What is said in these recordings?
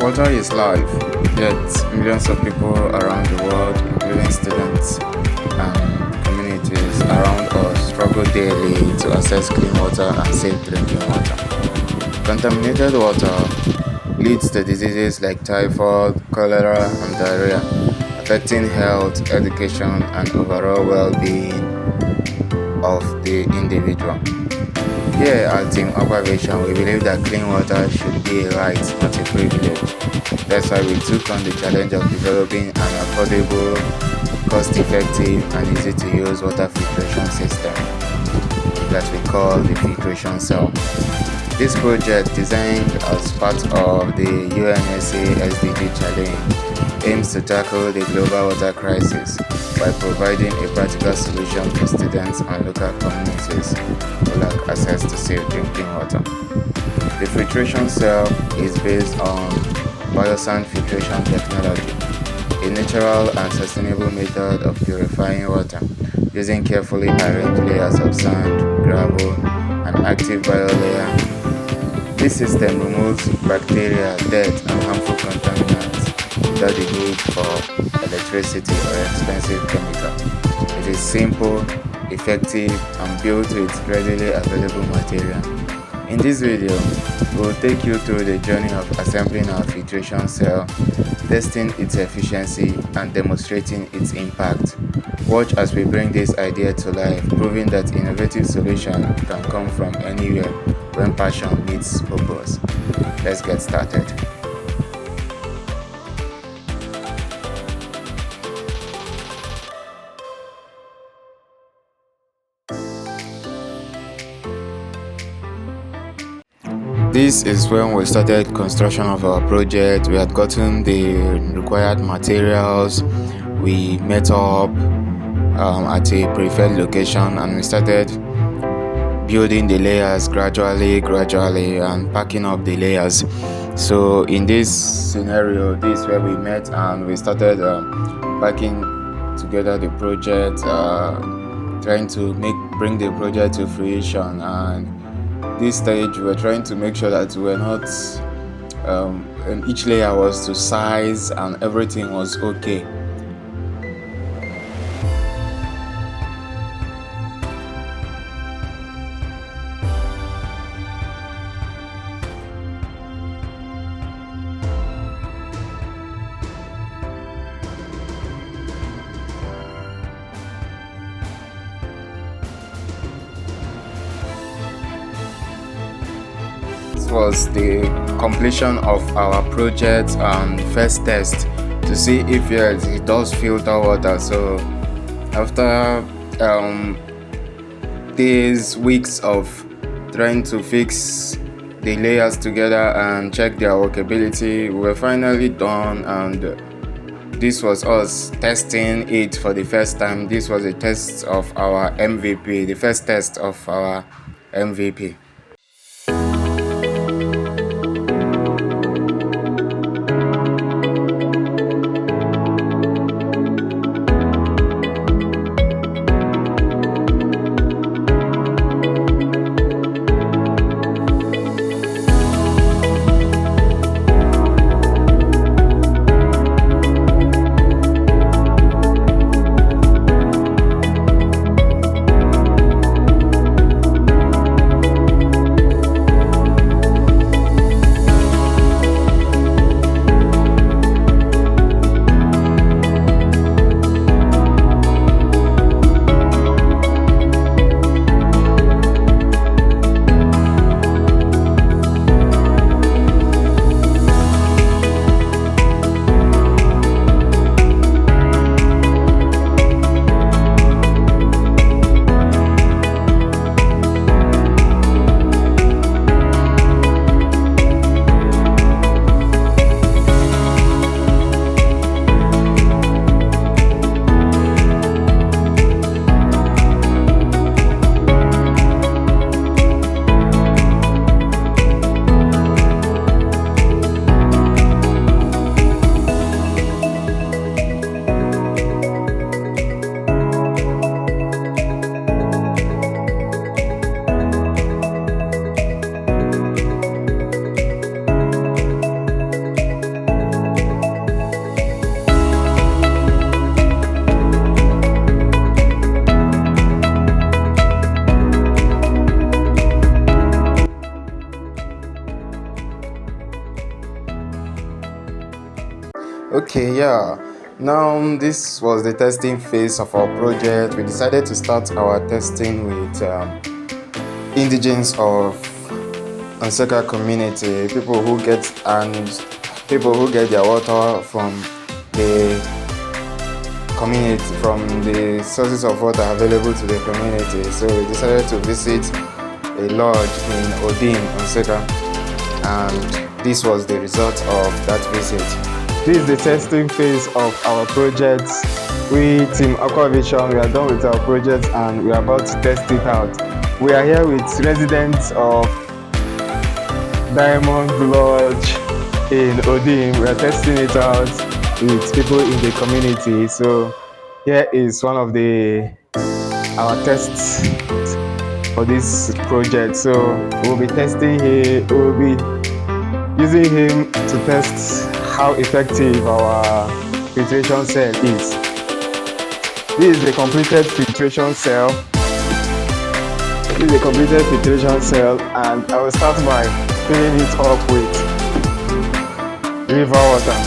Water is life, yet millions of people around the world, including students and communities around us, struggle daily to access clean water and safe drinking water. Contaminated water leads to diseases like typhoid, cholera, and diarrhea, affecting health, education, and overall well-being of the individual. Here at Team AquaVision, we believe that clean water should be a right, not a privilege. That's why we took on the challenge of developing an affordable, cost-effective, and easy-to-use water filtration system that we call the Filtration Cell. This project, designed as part of the UNSA SDG challenge, aims to tackle the global water crisis by providing a practical solution for students and local communities who lack access to safe drinking water. The filtration cell is based on biosand filtration technology, a natural and sustainable method of purifying water using carefully arranged layers of sand, gravel, and active biolayer. This system removes bacteria, dirt, and harmful contaminants without the need for electricity or expensive chemical. It is simple, effective, and built with readily available material. In this video, we will take you through the journey of assembling our filtration cell, testing its efficiency, and demonstrating its impact. Watch as we bring this idea to life, proving that innovative solutions can come from anywhere when passion meets purpose. Let's get started. This is when we started construction of our project. We had gotten the required materials. We met up at a preferred location and we started building the layers gradually and packing up the layers. So in this scenario, this is where we met and we started packing together the project, trying to bring the project to fruition. And this stage we're trying to make sure that we're not and each layer was to size and everything was okay. Was the completion of our project and first test to see if it does filter water. So after weeks of trying to fix the layers together and check their workability, we were finally done, and this was us testing it for the first time. This was a test of our MVP, the first test of our MVP. Okay, yeah. Now, this was the testing phase of our project. We decided to start our testing with indigents of Anseka community, people who get their water from the community, from the sources of water available to the community. So we decided to visit a lodge in Odim, Anseka, and this was the result of that visit. This is the testing phase of our project. We team AquaVision, we are done with our project and we are about to test it out. We are here with residents of Diamond Lodge in Odim. We are testing it out with people in the community. So here is one of our tests for this project. So we'll be testing here, we'll be using him to test how effective our filtration cell is. This is a completed filtration cell. This is a completed filtration cell, and I will start by filling it up with river water.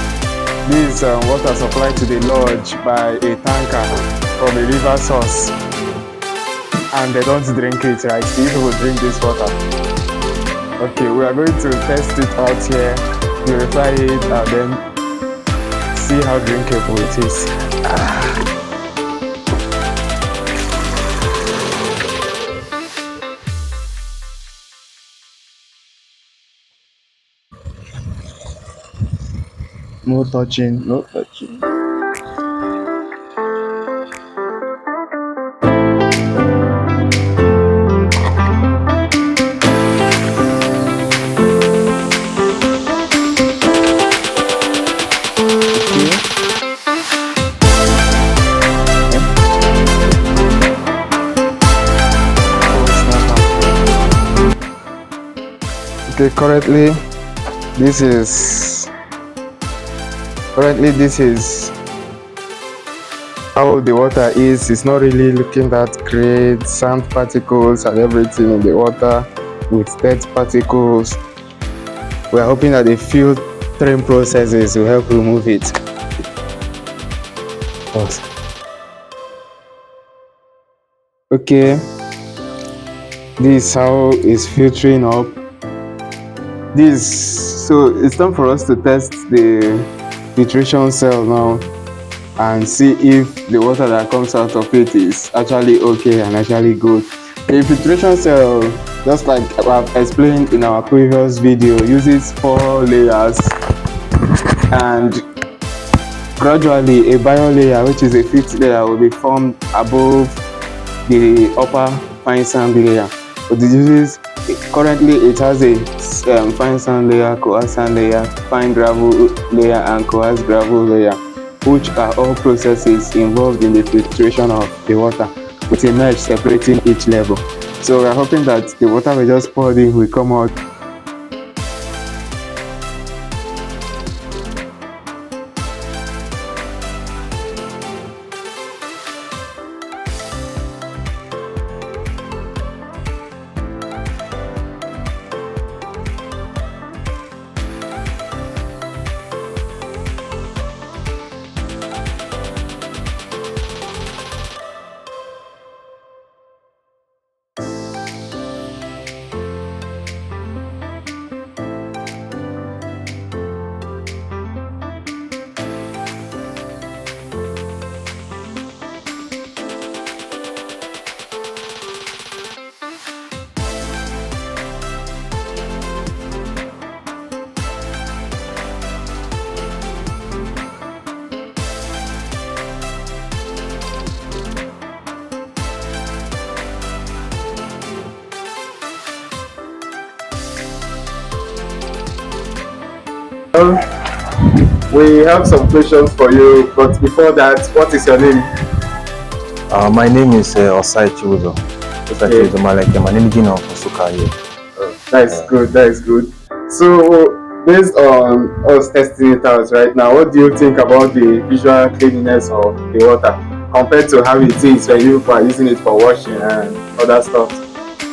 This is water supplied to the lodge by a tanker from a river source, and they don't drink it, right? These people drink this water. Okay, we are going to test it out here, purify it, and then see how drinkable it is. No touching, no touching. Okay, currently this is how the water is. It's not really looking that great. Sand particles and everything in the water with dirt particles. We're hoping that the filtering processes will help remove it. Okay, this is how it's filtering up. So it's time for us to test the filtration cell now and see if the water that comes out of it is actually okay and actually good. A filtration cell, just like I've explained in our previous video, uses 4 layers, and gradually a biolayer, which is a 5th layer, will be formed above the upper fine sand layer. But currently it has a fine sand layer, coarse sand layer, fine gravel layer, and coarse gravel layer, which are all processes involved in the filtration of the water, with a mesh separating each level. So we are hoping that the water we just poured in will come out. We have some questions for you, but before that, what is your name? My name is Osai Chibuzo. My name is Gino Osuka here. That's good, that's good. So, based on us testing it out right now, what do you think about the visual cleanliness of the water compared to how it is when you are using it for washing and other stuff?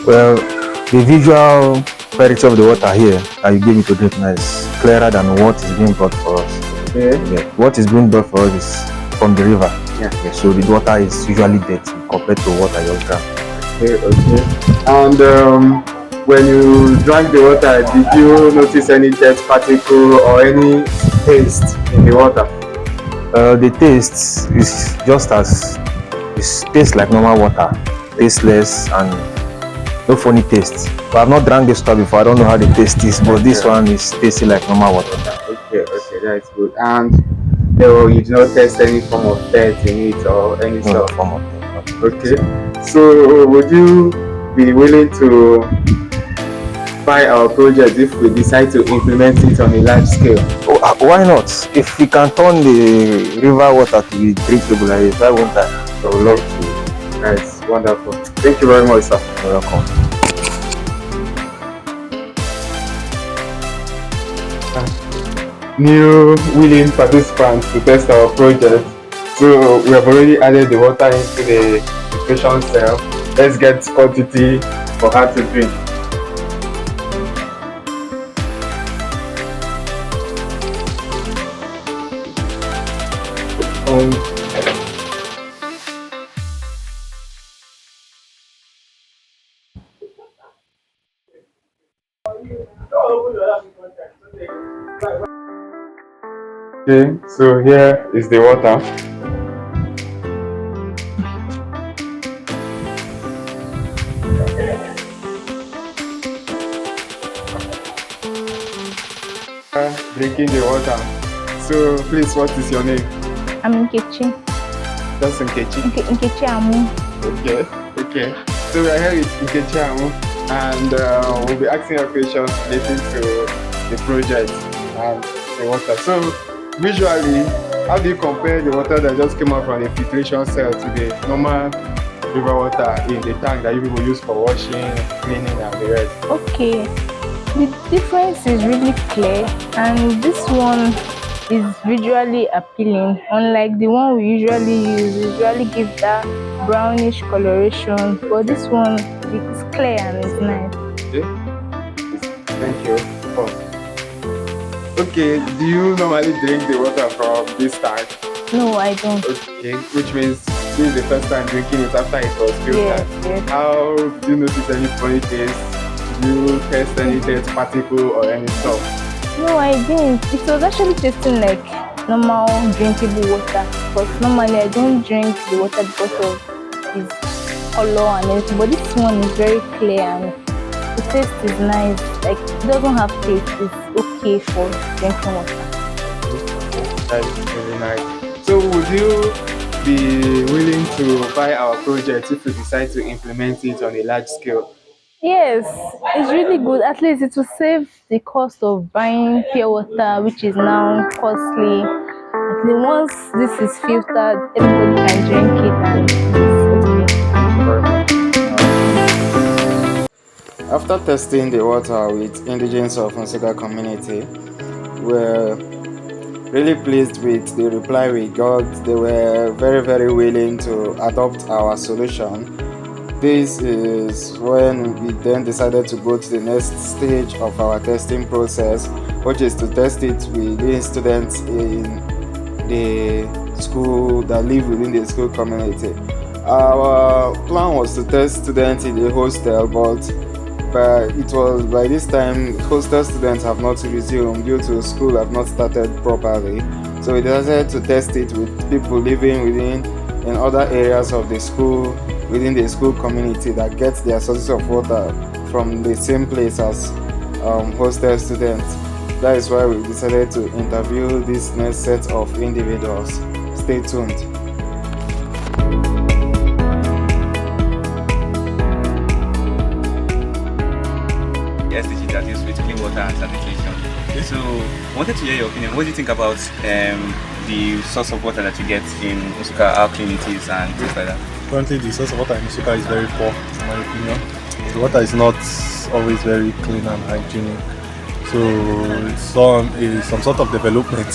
Well, the visual quality of the water here that you give it to drink now is clearer than what is being brought for us. Okay. Yeah. What is being brought for us is from the river. Yeah. Yeah. So the water is usually dirty compared to water just drank. Okay. Okay. And when you drank the water, did you notice any dirt particle or any taste in the water? The taste is just as it tastes like normal water, tasteless and no funny taste. But I've not drank this water before. I don't know how the taste is, but this one is tasting like normal water. Okay. Okay. That's good. And no, you did not test any form of dirt in it or any No sort. form of thing. Okay. So would you be willing to buy our project if we decide to implement it on a large scale? Oh, why not? If we can turn the river water to be drinkable, why won't I? I would love to. That's wonderful. Thank you very much, sir. You're welcome. New willing participants to test our project. So we have already added the water into the filtration cell. Let's get quantity for her to drink. Okay, so here is the water. Drinking the water. So please, what is your name? I'm Nkechi. That's Nkechi. Nkechi Amu. Okay, okay. So we are here with Nkechi Amu, and we'll be asking your questions relating to the project and the water. So visually, how do you compare the water that just came out from the filtration cell to the normal river water in the tank that you people use for washing, cleaning, and the rest? Okay, the difference is really clear, and this one is visually appealing. Unlike the one we usually use, we usually give that brownish coloration, but this one it's clear and it's nice. Okay. Thank you. Oh. Okay, do you normally drink the water from this tank? No, I don't. Okay, which means this is the first time drinking it after it was filtered. Yes. How do you notice any funny taste? Do you test any dirt particle or any stuff? No, I didn't. It was actually tasting like normal drinkable water. But normally I don't drink the water because of its color and everything. But this one is very clear and the taste is nice. Like it doesn't have taste. It's okay for drinking water. That's really nice. So would you be willing to buy our project if we decide to implement it on a large scale? Yes, it's really good. At least it will save the cost of buying pure water, which is now costly. At least once this is filtered, everybody can drink it and it's okay. After testing the water with indigents of Nsukka community, we're really pleased with the reply we got. They were very willing to adopt our solution. This is when we then decided to go to the next stage of our testing process, which is to test it within students in the school that live within the school community. Our plan was to test students in the hostel, but it was by this time hostel students have not resumed due to school have not started properly. So we decided to test it with people living in other areas of the school, within the school community that gets their sources of water from the same place as hostel students. That is why we decided to interview this next set of individuals. Stay tuned. SDG that is with clean water and sanitation. So I wanted to hear your opinion. What do you think about the source of water that you get in Nsukka, how clean it is and things like that? Currently, the source of water in Nsukka is very poor, in my opinion. The water is not always very clean and hygienic. So it's some sort of development.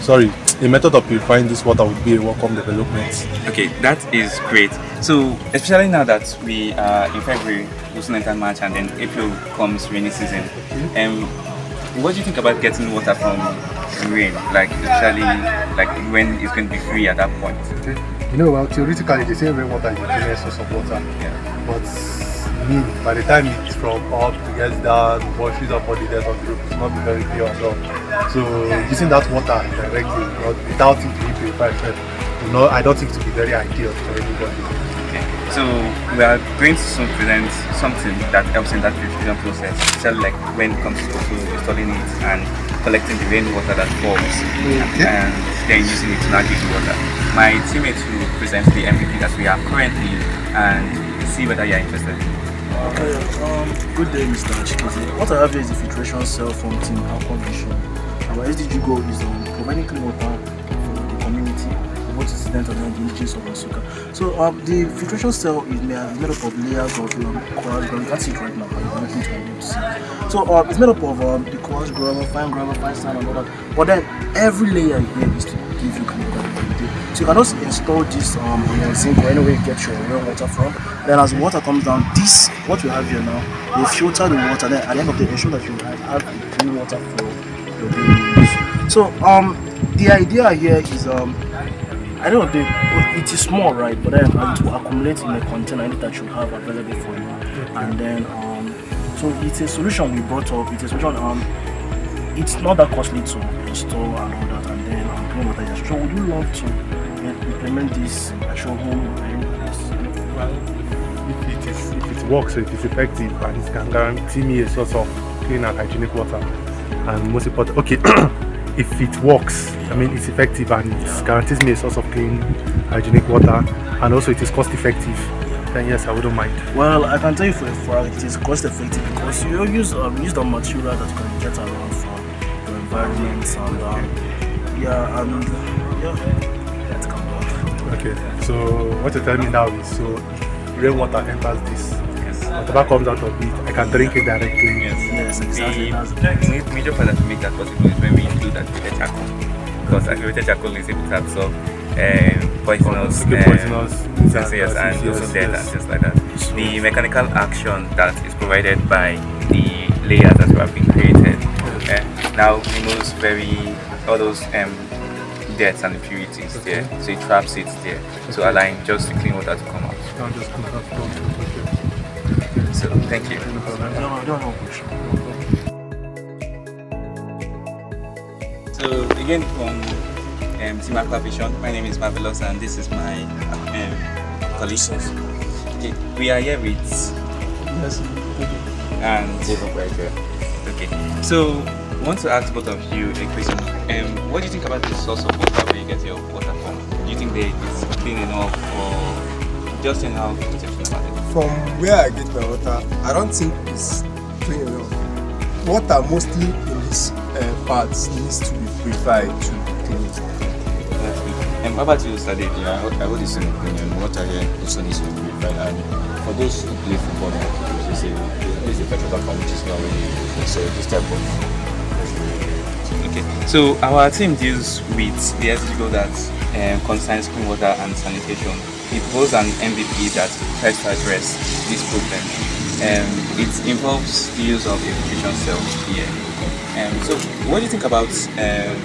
Sorry, a method of purifying this water would be a welcome development. Okay, that is great. So especially now that we are in February, we soon enter March, and then April comes rainy season. what do you think about getting water from rain? Like especially like when it's going to be free at that point. Okay. You know, well, theoretically they say rainwater is the cleanest source of water. Yeah. But by the time it's from up, it gets down, washes up on the death of the roof, it's not be very pure at all. So using that water directly, without it being purified, I don't think it would be very ideal for anybody. Okay. So we are going to soon present something that helps in that purification process, especially like when it comes to also installing it and collecting the rainwater that falls and then using it to now use the water. My teammates will present the MVP that we have currently and see whether you are interested. Okay, good day, Mr. Chikeze. What I have here is the filtration cell from Team AquaVision. Our SDG goal is providing clean water for the community, both residents and the indigenous of Nsukka. So the filtration cell is made up of layers of quartz gravel. You can't see it right now, but you're looking to be able to see. So it's made up of the quartz gravel, fine sand, and all that. But then every layer here is to give you clean water. So you can just install this on your sink or anywhere you get your rainwater from. Then as the water comes down, this what we have here now, they filter the water. Then at the end of the day, ensure that you have clean water for your daily use. So the idea here is I don't know, it is small, right? But then it will accumulate in a container that you have available for you. And then so it's a solution we brought up. It's a solution. It's not that costly to install and all that, and then clean water. So would you love to implement this at your home or any place? Well, if it works, if it's effective, and it can guarantee me a source of clean and hygienic water, and most important, okay, if it works, I mean it's effective and it guarantees me a source of clean, hygienic water, and also it is cost effective, then yes, I wouldn't mind. Well, I can tell you for a fact it is cost effective because you use the material that you can get around from the environment and let's come on. Okay, so what you're telling me now is, so if rainwater enters this, whatever comes out of it, I can drink it directly. Yes, exactly. The major part that make that possible is when we include activated charcoal, because activated charcoal is able to absorb poisonous substances and also death and things like that. The mechanical action that is provided by the layers that have been created now removes all those deaths and impurities there, so it traps it there, so allowing just the clean water to come out. So thank you. So again from Team AquaVision, my name is Marvelous and this is my colleague. Okay, we are here with and okay. So I want to ask both of you a question. What do you think about the source of water where you get your water from? Do you think that it's clean enough or just enough? From where I get my water, I don't think it's clean enough. Water mostly in this parts needs to be purified to clean it. And how about you, Sadiq? Yeah, I hold the same opinion. Water here also needs to be purified, and for those who play football, there's a petrol pump which is not really so this type of. Okay, so our team deals with the SDG that concerns clean water and sanitation. It was an MVP that tries to address this problem. It involves the use of a filtration cell here. So what do you think about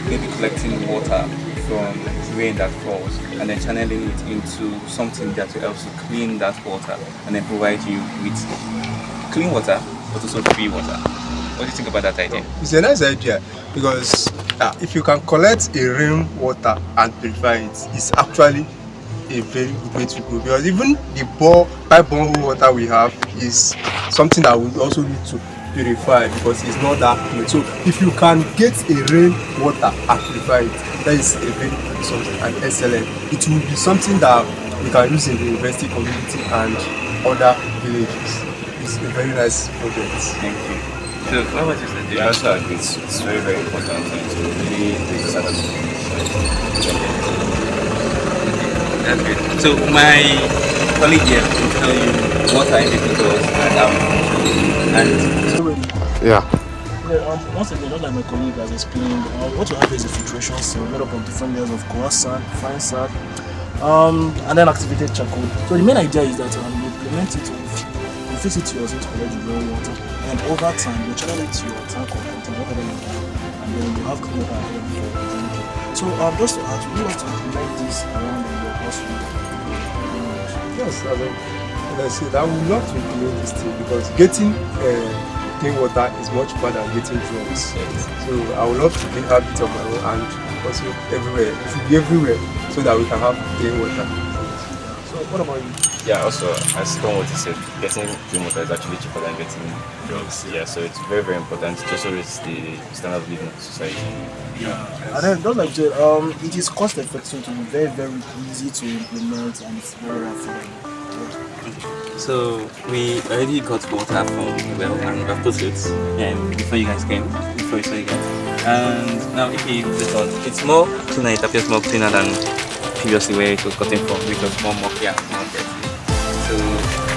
maybe collecting water from rain that falls and then channeling it into something that will help to clean that water and then provide you with clean water but also free water? What do you think about that idea? It's a nice idea because if you can collect a rainwater and purify it, it's actually a very good way to go, because even the pipe borehole water we have is something that we also need to purify because it's not that clean. So if you can get a rainwater and purify it, that is a very good something and excellent. It will be something that we can use in the university community and other villages. It's a very nice project. Thank you. So what about you, Sadiq? Yeah, also agree. It's very, very important to really take this out of That's great. So my colleague here will tell you what MVP does and how it functions. Yeah, once again, just like my colleague has explained, what you have is a filtration cell made up of different layers of coarse sand, fine sand, and then activated charcoal. So the main idea is that you implement it, you fix it to yourself to collect the rainwater. and over time you channel it to your tank or container, whatever you have, and then you have clean water at home for drinking. So just to ask, would you like to implement this around in your household? Yes, as I said, I would love to implement this thing because getting clean water is much better than getting drugs. So I would love to have it on my own and also everywhere. It should be everywhere so that we can have clean water. So what about you? Yeah, also, as Tom what he said, getting clean water is actually cheaper than getting drugs. Yeah, so it's very, very important to also raise the standard of living of society. And then just like you said, it is cost effective to be very, very easy to implement and it's very affordable. So we already got water from the well and we put it before you guys came, before you saw you guys. And now if you look on, it's more cleaner, it appears more cleaner than previously where it was gotten from, which was more murky and more dirty. So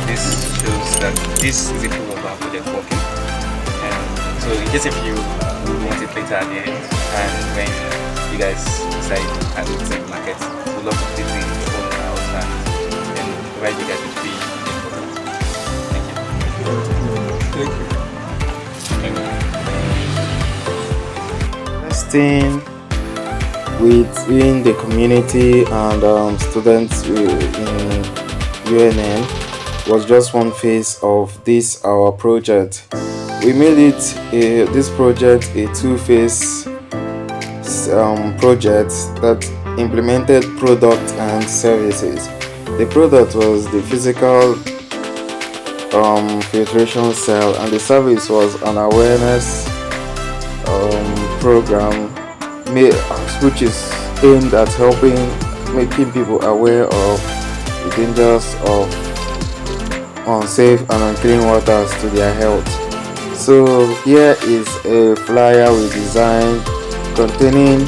this shows that this is a proof of our project working. So in case if you want it later at the end, and when you guys decide and it's in the market, we'd love to put it in your own house and then provide you guys with free water. Thank you. Thank you. Testing within the community and students in UNN was just one phase of our project. We made this project a two-phase project that implemented product and services. The product was the physical filtration cell, and the service was an awareness program which is aimed at making people aware of the dangers of unsafe and unclean waters to their health. So here is a flyer we designed containing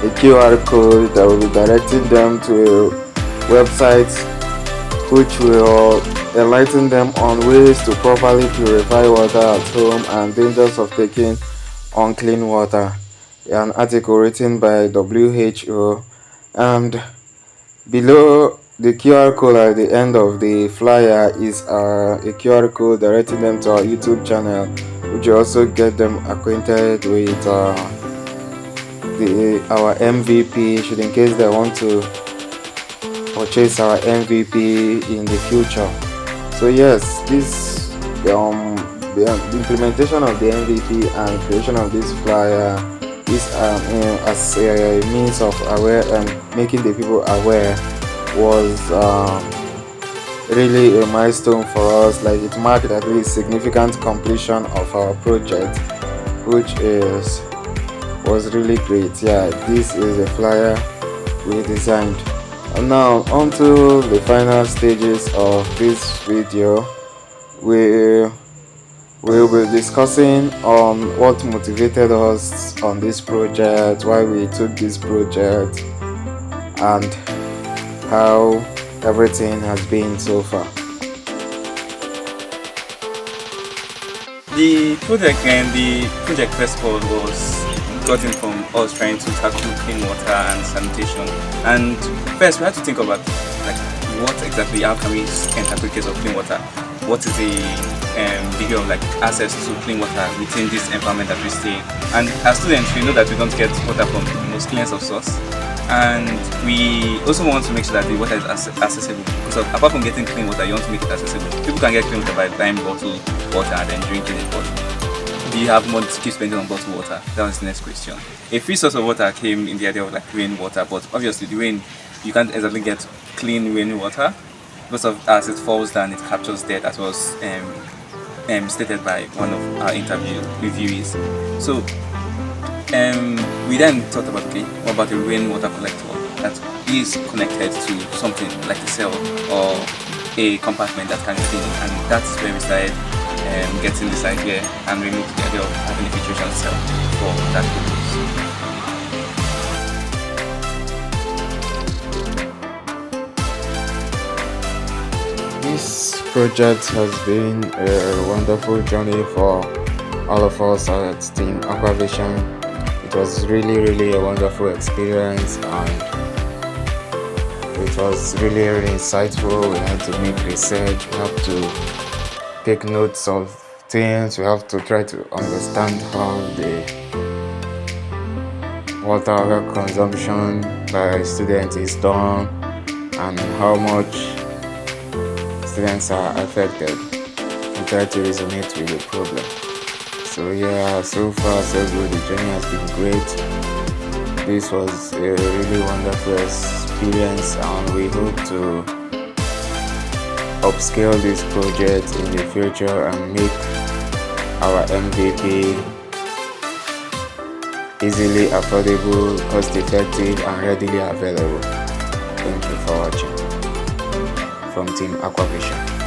a QR code that will be directing them to a website which will enlighten them on ways to properly purify water at home and dangers of taking unclean water. An article written by WHO, and below the QR code at the end of the flyer is a QR code directing them to our YouTube channel, which will also get them acquainted with our MVP, should in case they want to purchase our MVP in the future. So yes, this the implementation of the MVP and creation of this flyer is as a means of making the people aware was really a milestone for us. Like, it marked at least significant completion of our project, which was really great. Yeah, this is a flyer we designed. And now on to the final stages of this video. We'll be discussing on what motivated us on this project, why we took this project, and how everything has been so far. The project first of all was gotten from us trying to tackle clean water and sanitation. And first we had to think about what exactly, how can we tackle the case of clean water? What is the degree of access to clean water within this environment that we stay in? And as students, we know that we don't get water from the most cleanest of source, and we also want to make sure that the water is accessible. So apart from getting clean water, you want to make it accessible. People can get clean water by buying bottled water and then drinking it, but do you have money to keep spending on bottled water? That was the next question. A free source of water came in the idea of rainwater, but obviously the rain, you can't exactly get clean rainwater because as it falls down, it captures dirt, as was stated by one of our reviewees. So we then thought about, okay, what about a rainwater collector that is connected to something like a cell or a compartment that can clean, and that's where we started getting this idea, and we moved to the idea of having a filtration cell for that purpose. This project has been a wonderful journey for all of us at Team AquaVision. It was really a wonderful experience, and it was really insightful. We had to make research, we had to take notes of things. We have to try to understand how the water consumption by students is done and how much students are affected. We try to resonate with the problem. So yeah, so far so good. The journey has been great. This was a really wonderful experience, and we hope to upscale this project in the future and make our MVP easily affordable, cost effective and readily available. Thank you for watching. From Team AquaVision.